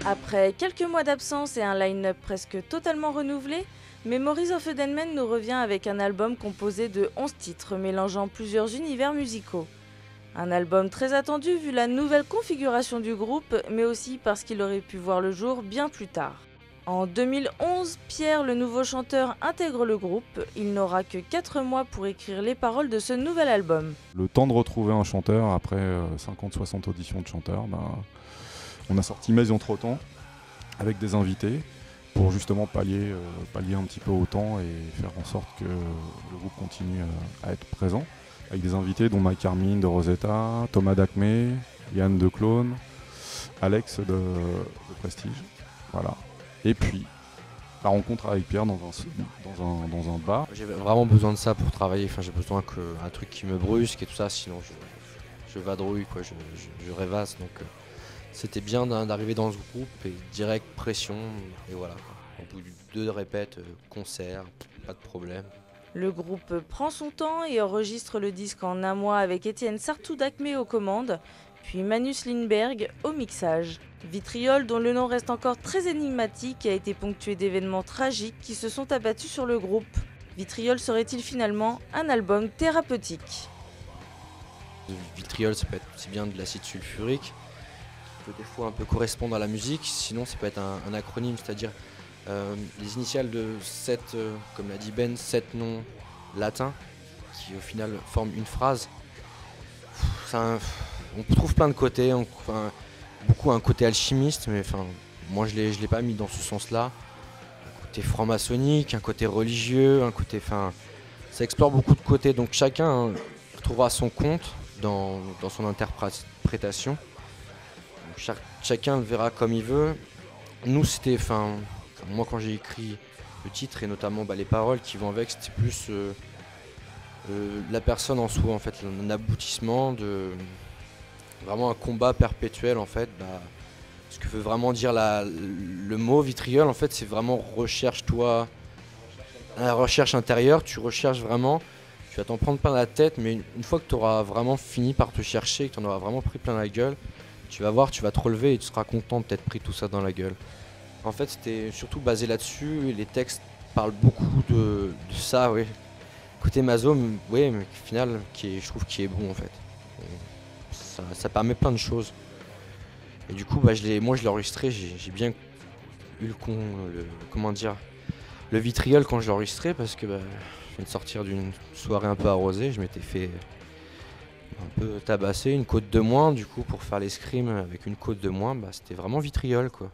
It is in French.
Après quelques mois d'absence et un line-up presque totalement renouvelé, Memories of Edenman nous revient avec un album composé de 11 titres mélangeant plusieurs univers musicaux. Un album très attendu vu la nouvelle configuration du groupe, mais aussi parce qu'il aurait pu voir le jour bien plus tard. En 2011, Pierre, le nouveau chanteur, intègre le groupe. Il n'aura que 4 mois pour écrire les paroles de ce nouvel album. Le temps de retrouver un chanteur après 50-60 auditions de chanteurs, on a sorti Mais entre-temps avec des invités pour justement pallier un petit peu au temps et faire en sorte que le groupe continue à être présent. Avec des invités dont Mike Carmine de Rosetta, Thomas Dacmé, Yann de Clone, Alex de Prestige. Voilà. Et puis, la rencontre avec Pierre dans un bar. J'ai vraiment besoin de ça pour travailler, j'ai besoin qu'un truc qui me brusque et tout ça, sinon je vadrouille, quoi, je rêvasse. Donc c'était bien d'arriver dans ce groupe et direct pression, et voilà, quoi. Au bout de 2 répètes, concert, pas de problème. Le groupe prend son temps et enregistre le disque en un mois avec Étienne Sartou-Dacmé aux commandes, puis Manus Lindberg au mixage. Vitriol, dont le nom reste encore très énigmatique, a été ponctué d'événements tragiques qui se sont abattus sur le groupe. Vitriol serait-il finalement un album thérapeutique ? Vitriol, ça peut être aussi bien de l'acide sulfurique, qui peut des fois un peu correspondre à la musique, sinon ça peut être un acronyme, c'est-à-dire les initiales de 7, comme l'a dit Ben, 7 noms latins, qui au final forment une phrase. On trouve plein de côtés, beaucoup un côté alchimiste, mais moi je l'ai pas mis dans ce sens-là. Un côté franc-maçonnique, un côté religieux, ça explore beaucoup de côtés, donc chacun trouvera son compte dans son interprétation. Donc chacun le verra comme il veut. Nous moi quand j'ai écrit le titre et notamment les paroles qui vont avec, c'était plus la personne en soi, en fait, un aboutissement de vraiment un combat perpétuel, en fait. Ce que veut vraiment dire le mot vitriol, en fait, c'est vraiment la recherche intérieure. Tu recherches vraiment, tu vas t'en prendre plein la tête, mais une fois que tu auras vraiment fini par te chercher, que tu en auras vraiment pris plein la gueule, tu vas voir, tu vas te relever et tu seras content de t'être pris tout ça dans la gueule. En fait, c'était surtout basé là-dessus, et les textes parlent beaucoup de ça, oui. Côté maso, oui, mais au final, je trouve qu'il est bon, en fait. Ça permet plein de choses. Et du coup, je l'ai enregistré, j'ai bien eu le vitriol quand je l'ai enregistré, parce que je viens de sortir d'une soirée un peu arrosée, je m'étais fait un peu tabasser, une côte de moins, du coup, pour faire les scrims avec une côte de moins, c'était vraiment vitriol, quoi.